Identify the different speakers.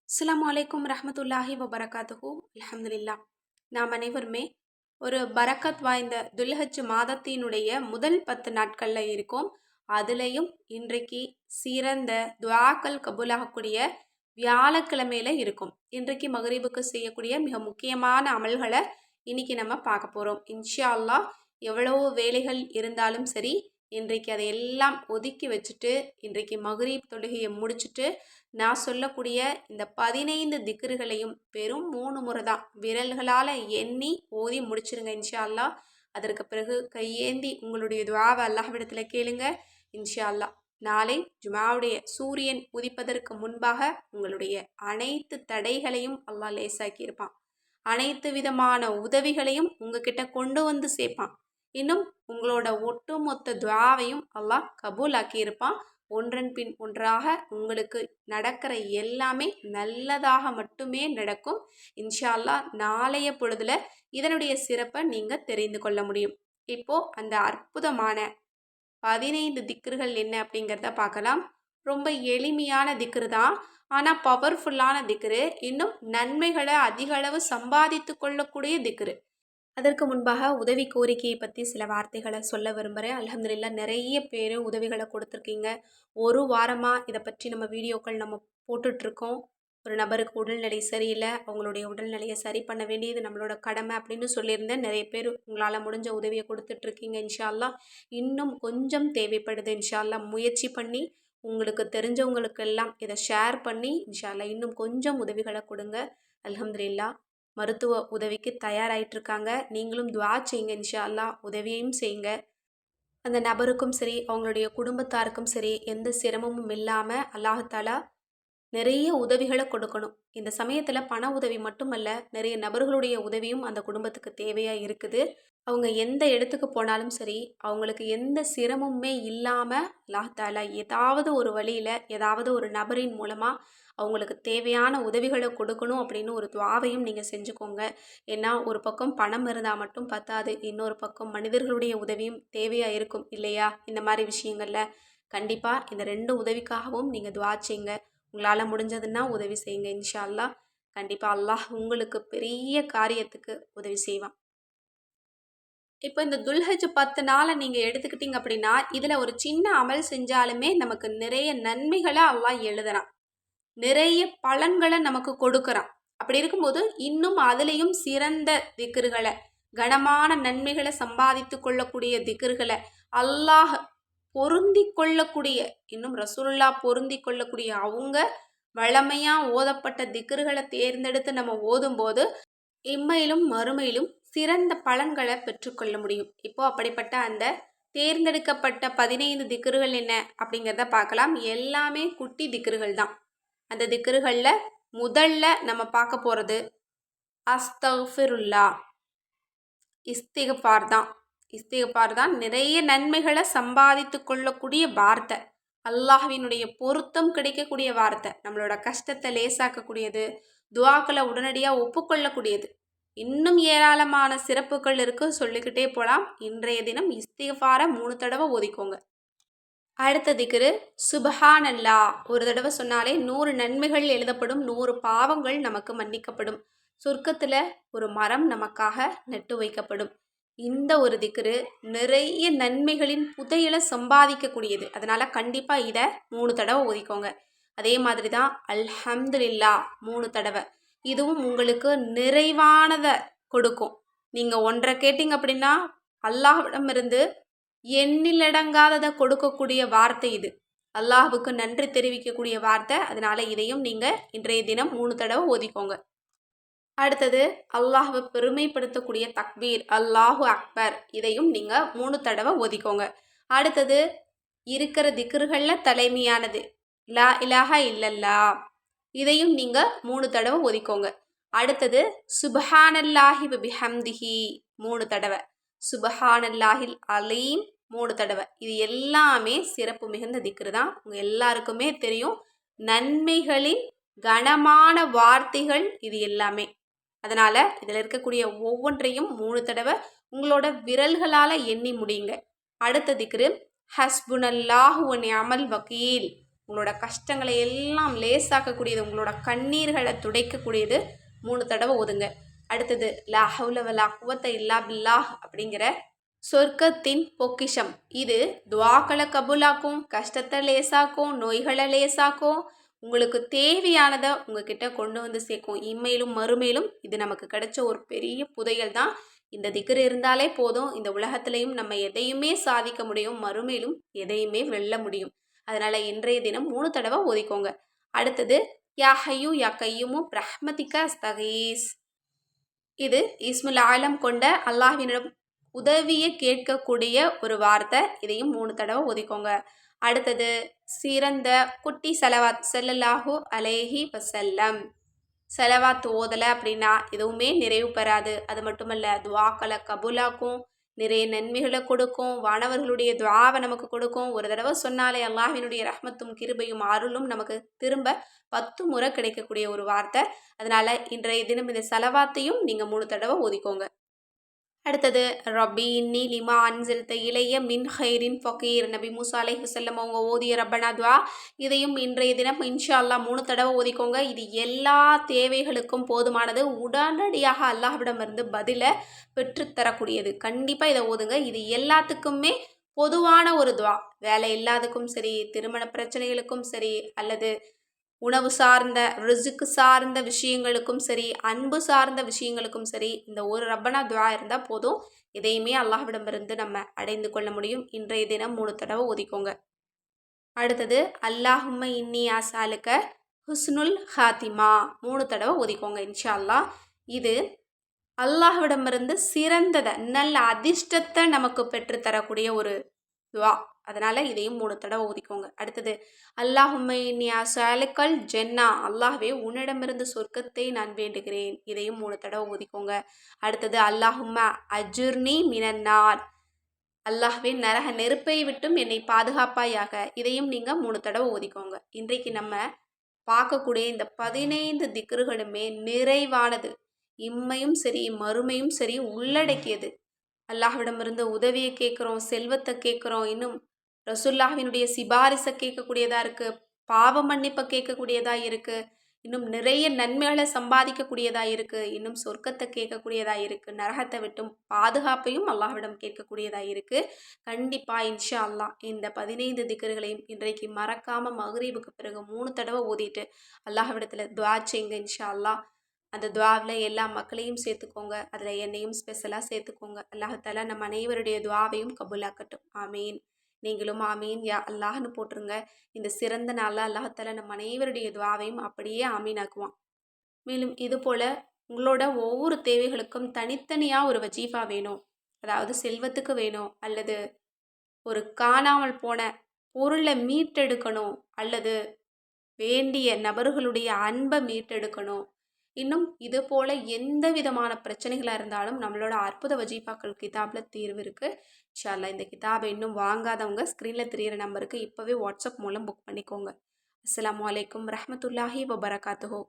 Speaker 1: அஸ்ஸலாமு அலைக்கும் ரஹ்மத்துல்லாஹி வபரகாத்துஹு. அல்ஹம்துலில்லாஹ். நாம் அனைவருமே ஒரு பரக்கத் வாய்ந்த துல்ஹஜ் மாதத்தினுடைய முதல் 10 நாட்களில் இருக்கோம். அதுலேயும் இன்றைக்கு சிறந்த துஆக்கள் கபூலாகக்கூடிய வியாழக்கிழமையில இருக்கும். இன்றைக்கு மகரிபுக்கு செய்யக்கூடிய மிக முக்கியமான அமல்களை இன்னைக்கு நம்ம பார்க்க போகிறோம். இன்ஷா அல்லாஹ் எவ்வளவு வேலைகள் இருந்தாலும் சரி, இன்றைக்கு அதையெல்லாம் ஒதுக்கி வச்சுட்டு இன்றைக்கு மகரிப் தொழுகையை முடிச்சுட்டு நான் சொல்லக்கூடிய இந்த 15 திக்ருகளையும் வெறும் 3 முறை தான் விரல்களால் எண்ணி ஓதி முடிச்சிருங்க இன்ஷா அல்லாஹ். அதற்கு பிறகு கையேந்தி உங்களுடைய துஆவை அல்லாஹ்விடத்தில் கேளுங்க இன்ஷா அல்லாஹ். நாளை ஜுமாவுடைய சூரியன் உதிப்பதற்கு முன்பாக உங்களுடைய அனைத்து தடைகளையும் அல்லாஹ் லேசாக்கி இருப்பான். அனைத்து விதமான உதவிகளையும் உங்ககிட்ட கொண்டு வந்து சேர்ப்பான். இன்னும் உங்களோட ஒட்டுமொத்த துஆவையும் அல்லாஹ் கபூலாக்கி இருப்பான். ஒன்றன் பின் ஒன்றாக உங்களுக்கு நடக்கிற எல்லாமே நல்லதாக மட்டுமே நடக்கும் இன்ஷா அல்லாஹ். நாளைய பொழுதுல இதனுடைய சிறப்பை நீங்க தெரிந்து கொள்ள முடியும். இப்போ அந்த அற்புதமான 15 திக்ருகள் என்ன அப்படிங்கிறத பார்க்கலாம். ரொம்ப எளிமையான திக்ரு தான், ஆனால் பவர்ஃபுல்லான திக்ரு. இன்னும் நன்மைகளை அதிக அளவு சம்பாதித்து கொள்ளக்கூடிய திக்ரு. அதற்கு முன்பாக உதவி கோரிக்கையை பற்றி சில வார்த்தைகளை சொல்ல விரும்புகிறேன். அல்ஹம்துலில்லாஹ் நிறைய பேர் உதவிகளை கொடுத்துருக்கீங்க. ஒரு வாரமாக இதை பற்றி நம்ம வீடியோக்கள் நம்ம போட்டுட்ருக்கோம். ஒரு நபருக்கு உடல்நிலை சரியில்லை, அவங்களுடைய உடல்நிலையை சரி பண்ண வேண்டியது நம்மளோட கடமை அப்படின்னு சொல்லியிருந்தேன். நிறைய பேர் உங்களால் முடிஞ்ச உதவியை கொடுத்துட்ருக்கீங்க இன்ஷா அல்லாஹ். இன்னும் கொஞ்சம் தேவைப்படுது இன்ஷா அல்லாஹ். முயற்சி பண்ணி உங்களுக்கு தெரிஞ்சவங்களுக்கெல்லாம் இதை ஷேர் பண்ணி இன்ஷா அல்லாஹ் இன்னும் கொஞ்சம் உதவிகளை கொடுங்க. அல்ஹம்துலில்லாஹ் மருத்துவ உதவிக்கு தயாராகிட்டுருக்காங்க. நீங்களும் துஆ செய்யுங்க இன்ஷா அல்லாஹ். உதவியையும் செய்யுங்க. அந்த நபருக்கும் சரி, அவங்களுடைய குடும்பத்தாருக்கும் சரி, எந்த சிரமமும் இல்லாமல் அல்லாஹ் தஆலா நிறைய உதவிகளை கொடுக்கணும். இந்த சமயத்தில் பண உதவி மட்டுமல்ல, நிறைய நபர்களுடைய உதவியும் அந்த குடும்பத்துக்கு தேவையாக இருக்குது. அவங்க எந்த இடத்துக்கு போனாலும் சரி, அவங்களுக்கு எந்த சிரமமுமே இல்லாமல் அல்லாஹ் தஆலா ஏதாவது ஒரு வழியில் ஏதாவது ஒரு நபரின் மூலமாக அவங்களுக்கு தேவையான உதவிகளை கொடுக்கணும் அப்படின்னு ஒரு துஆவையும் நீங்கள் செஞ்சுக்கோங்க. ஏன்னா ஒரு பக்கம் பணம் இருந்தால் மட்டும் பத்தாது, இன்னொரு பக்கம் மனிதர்களுடைய உதவியும் தேவையாக இருக்கும் இல்லையா? இந்த மாதிரி விஷயங்களில் கண்டிப்பாக இந்த 2 உதவிக்காகவும் நீங்கள் துஆ செய்யுங்க. உங்களால் முடிஞ்சதுன்னா உதவி செய்யுங்க இன்ஷா அல்லாஹ். கண்டிப்பாக அல்லாஹ் உங்களுக்கு பெரிய காரியத்துக்கு உதவி செய்வான். இப்போ இந்த துல்ஹஜ் 10 நாளை நீங்கள் எடுத்துக்கிட்டீங்க அப்படின்னா, இதில் ஒரு சின்ன அமல் செஞ்சாலுமே நமக்கு நிறைய நன்மைகளை அல்லாஹ் எழுதுறான், நிறைய பலன்களை நமக்கு கொடுக்குறான். அப்படி இருக்கும்போது இன்னும் அதுலேயும் சிறந்த திக்ருகளை, கனமான நன்மைகளை சம்பாதித்து கொள்ளக்கூடிய திக்ருகளை, அல்லாஹ் பொருந்தி கொள்ளக்கூடிய, இன்னும் ரசூலுல்லாஹ் பொருந்தி கொள்ளக்கூடிய அவங்க வழமையாக ஓதப்பட்ட திக்ருகளை தேர்ந்தெடுத்து நம்ம ஓதும்போது இம்மையிலும் மறுமையிலும் சிறந்த பலன்களை பெற்றுக்கொள்ள முடியும். இப்போ அப்படிப்பட்ட அந்த தேர்ந்தெடுக்கப்பட்ட 15 திக்ருகள் என்ன அப்படிங்கிறத பார்க்கலாம். எல்லாமே குட்டி திக்ருகள் தான். அந்த திக்ருகளில் முதல்ல நம்ம பார்க்க போகிறது அஸ்தக்ஃபிருல்லா, இஸ்திக்ஃபார் தான். இஸ்திக்ஃபார் தான் நிறைய நன்மைகளை சம்பாதித்து கொள்ளக்கூடிய வார்த்தை, அல்லாஹ்வினுடைய பொருத்தம் கிடைக்கக்கூடிய வார்த்தை, நம்மளோட கஷ்டத்தை லேசாக்கக்கூடியது, துஆக்களை உடனடியாக ஒப்புக்கொள்ளக்கூடியது. இன்னும் ஏராளமான சிறப்புகள் இருக்கு, சொல்லிக்கிட்டே போகலாம். இன்றைய தினம் இஸ்திக்ஃபாரை 3 தடவை ஓதிக்கோங்க. அடுத்த திக்ரு சுப்ஹானல்லா. ஒரு தடவை சொன்னாலே 100 நன்மைகள் எழுதப்படும், 100 பாவங்கள் நமக்கு மன்னிக்கப்படும், சொர்க்கத்தில் ஒரு மரம் நமக்காக நட்டு வைக்கப்படும். இந்த ஒரு திக்ரு நிறைய நன்மைகளின் புதையலை சம்பாதிக்கக்கூடியது. அதனால் கண்டிப்பாக இதை 3 தடவை ஓதிக்கோங்க. அதே மாதிரி தான் அல்ஹம்துலில்லா 3 தடவை. இதுவும் உங்களுக்கு நிறைவானதை கொடுக்கும். நீங்கள் ஒன்றை கேட்டிங்க அப்படின்னா அல்லாஹ்விடமிருந்து எண்ணிலடங்காததை கொடுக்கக்கூடிய வார்த்தை இது. அல்லாஹ்வுக்கு நன்றி தெரிவிக்கக்கூடிய வார்த்தை. அதனால் இதையும் நீங்கள் இன்றைய தினம் 3 தடவை ஓதிக்கோங்க. அடுத்தது அல்லாஹ்வை பெருமைப்படுத்தக்கூடிய தக்பீர், அல்லாஹு அக்பர், இதையும் நீங்கள் 3 தடவை ஓதிக்கோங்க. அடுத்தது இருக்கிற திக்ருகளில் தலைமையானது லா இலாஹா இல்லல்லா, இதையும் நீங்கள் 3 தடவை ஓதிக்கோங்க. அடுத்தது சுப்ஹானல்லாஹி வபிஹம்திஹி 3 தடவை, சுப்ஹானல்லாஹில் அலீம் 3 தடவை. இது எல்லாமே சிறப்பு மிகுந்த திக்ரு தான். உங்கள் எல்லாருக்குமே தெரியும், நன்மைகளின் கனமான வார்த்தைகள் இது எல்லாமே. அதனால் இதில் இருக்கக்கூடிய ஒவ்வொன்றையும் 3 தடவை உங்களோட விரல்களால் எண்ணி முடியுங்க. அடுத்த திக்ரு ஹஸ்புனல்லாஹு வ நிஅமல் வக்கீல். உங்களோட கஷ்டங்களை எல்லாம் லேசாக்கக்கூடியது, உங்களோட கண்ணீர்களை துடைக்கக்கூடியது. 3 தடவை ஓதுங்க. அடுத்தது லா ஹவுல வலா குவத்த இல்லா பில்லாஹ் அப்படிங்கிற சொர்க்கத்தின் பொக்கிஷம். இது துவாக்களை கபூலாக்கும், கஷ்டத்தை லேசாக்கும், நோய்களை லேசாக்கும், உங்களுக்கு தேவையானதை உங்ககிட்ட கொண்டு வந்து சேர்க்கும். இம்மையிலும் மறுமையிலும் இது நமக்கு கிடைச்ச ஒரு பெரிய புதையல் தான். இந்த திக்ர் இருந்தாலே போதும், இந்த உலகத்திலையும் நம்ம எதையுமே சாதிக்க முடியும், மறுமையிலும் எதையுமே வெல்ல முடியும். அதனால் இன்றைய தினம் 3 தடவை ஓதிக்கோங்க. அடுத்தது யா ஹையூ யா கையூமு பிரஹ்மதிக அஸ்தகீஸ். இது இஸ்முல் ஆலம் கொண்ட அல்லாஹ்வினிடம் உதவியை கேட்கக்கூடிய ஒரு வார்த்தை. இதையும் 3 தடவை ஓதிக்கோங்க. அடுத்தது சிறந்த குட்டி செலவாத் ஸல்லல்லாஹு அலைஹி வஸல்லம். செலவாத் ஓதலை அப்படின்னா எதுவுமே நிறைவு பெறாது. அது மட்டுமல்ல, துவாக்களை கபூலாக்கும், நிறைய நன்மைகளை கொடுக்கும், வானவர்களுடைய துவாவை நமக்கு கொடுக்கும். ஒரு தடவை சொன்னாலே அல்லாஹ்வினுடைய ரஹ்மத்தும் கிருபையும் அருளும் நமக்கு திரும்ப 10 முறை கிடைக்கக்கூடிய ஒரு வார்த்தை. அதனால் இன்றைய தினம் இந்த செலவாத்தையும் நீங்கள் 3 தடவை ஓதிக்கோங்க. அடுத்தது ரப்பி இன்னி லிமா அன்சில்த இளைய மின் ஹைரின் ஃபகீர். நபி மூசா அலைஹி வஸல்லம் அவங்க ஓதிய ரப்பனா துவா. இதையும் இன்றைய தினம் இன்ஷா அல்லாஹ் 3 தடவை ஓதிக்கோங்க. இது எல்லா தேவைகளுக்கும் போதுமானது. உடனடியாக அல்லாஹ்விடமிருந்து பதிலை பெற்றுத்தரக்கூடியது. கண்டிப்பாக இதை ஓதுங்க. இது எல்லாத்துக்குமே பொதுவான ஒரு துவா. வேலை இல்லாததுக்கும் சரி, திருமண பிரச்சனைகளுக்கும் சரி, அல்லது உணவு சார்ந்த ரிசுக்கு சார்ந்த விஷயங்களுக்கும் சரி, அன்பு சார்ந்த விஷயங்களுக்கும் சரி, இந்த ஒரு ரப்பனா துவா இருந்தால் போதும். இதையுமே அல்லாஹ்விடமிருந்து நம்ம அடைந்து கொள்ள முடியும். இன்றைய தினம் 3 தடவை ஓதிக்கோங்க. அடுத்தது அல்லாஹும்ம இன்னி ஆசாலுக்க ஹுஸ்னுல் ஹாத்திமா. 3 தடவை ஓதிக்கோங்க இன்ஷா அல்லாஹ். இது அல்லாஹ்விடமிருந்து சிறந்ததை, நல்ல அதிர்ஷ்டத்தை நமக்கு பெற்றுத்தரக்கூடிய ஒரு துவா. அதனால் இதையும் 3 தடவை ஓதிக்கோங்க. அடுத்தது அல்லாஹும்ம இன்னி அஸ்அலுக்கல் ஜென்னா. அல்லாஹ்வே உன்னிடமிருந்து சொர்க்கத்தை நான் வேண்டுகிறேன். இதையும் 3 தடவை ஓதிக்கோங்க. அடுத்தது அல்லாஹும்ம அஜுர்னி மினன்னார். அல்லாஹ்வே நரக நெருப்பை விட்டும் என்னை பாதுகாப்பாயாக. இதையும் நீங்கள் 3 தடவை ஓதிக்கோங்க. இன்றைக்கு நம்ம பார்க்கக்கூடிய இந்த 15 திக்ருகளுமே நிறைவானது. இம்மையும் சரி மறுமையும் சரி உள்ளடக்கியது. அல்லாஹ்விடமிருந்து உதவியை கேட்குறோம், செல்வத்தை கேட்குறோம், இன்னும் ரசூலுல்லாஹ்வினுடைய சிபாரிசை கேட்கக்கூடியதாக இருக்குது, பாவ மன்னிப்பை கேட்கக்கூடியதாக இருக்குது, இன்னும் நிறைய நன்மைகளை சம்பாதிக்கக்கூடியதாக இருக்குது, இன்னும் சொர்க்கத்தை கேட்கக்கூடியதாக இருக்குது, நரகத்தை விட்டும் பாதுகாப்பையும் அல்லாஹ்விடம் கேட்கக்கூடியதாக இருக்குது. கண்டிப்பாக இன்ஷா அல்லாஹ் இந்த 15 திக்ருகளையும் இன்றைக்கு மறக்காமல் மக்ரீபுக்கு பிறகு 3 தடவை ஓதிட்டு அல்லாஹ்விடத்தில் துஆ செய்யுங்க இன்ஷா அல்லாஹ். அந்த துவாவில் எல்லா மக்களையும் சேர்த்துக்கோங்க. அதில் என்னையும் ஸ்பெஷலாக சேர்த்துக்கோங்க. அல்லாஹாலா நம்ம அனைவருடைய துவாவையும் கபூலாக்கட்டும். ஆமீன். நீங்களும் ஆமீன் யா அல்லாஹ்னு போட்டுருங்க. இந்த சிறந்த நாளில் அல்லாஹாலா நம்ம அனைவருடைய துவாவையும் அப்படியே ஆமீன் ஆக்குவான். மேலும் இது போல் உங்களோட ஒவ்வொரு தேவைகளுக்கும் தனித்தனியாக ஒரு வஜீஃபா வேணும், அதாவது செல்வத்துக்கு வேணும், அல்லது ஒரு காணாமல் போன பொருளை மீட்டெடுக்கணும், அல்லது வேண்டிய நபர்களுடைய அன்பை மீட்டெடுக்கணும், இன்னும் இது போல் எந்த விதமான பிரச்சனைகளாக இருந்தாலும் நம்மளோட அற்புத வஜீஃபாக்கள் கிதாபில் தீர்வு இருக்குது. இன்ஷா அல்லாஹ் இந்த கிதாபை இன்னும் வாங்காதவங்க ஸ்க்ரீனில் தெரிகிற நம்பருக்கு இப்போவே வாட்ஸ்அப் மூலம் புக் பண்ணிக்கோங்க. அஸ்ஸலாமு அலைக்கும் ரஹ்மத்துல்லாஹி வபரகாத்துஹு.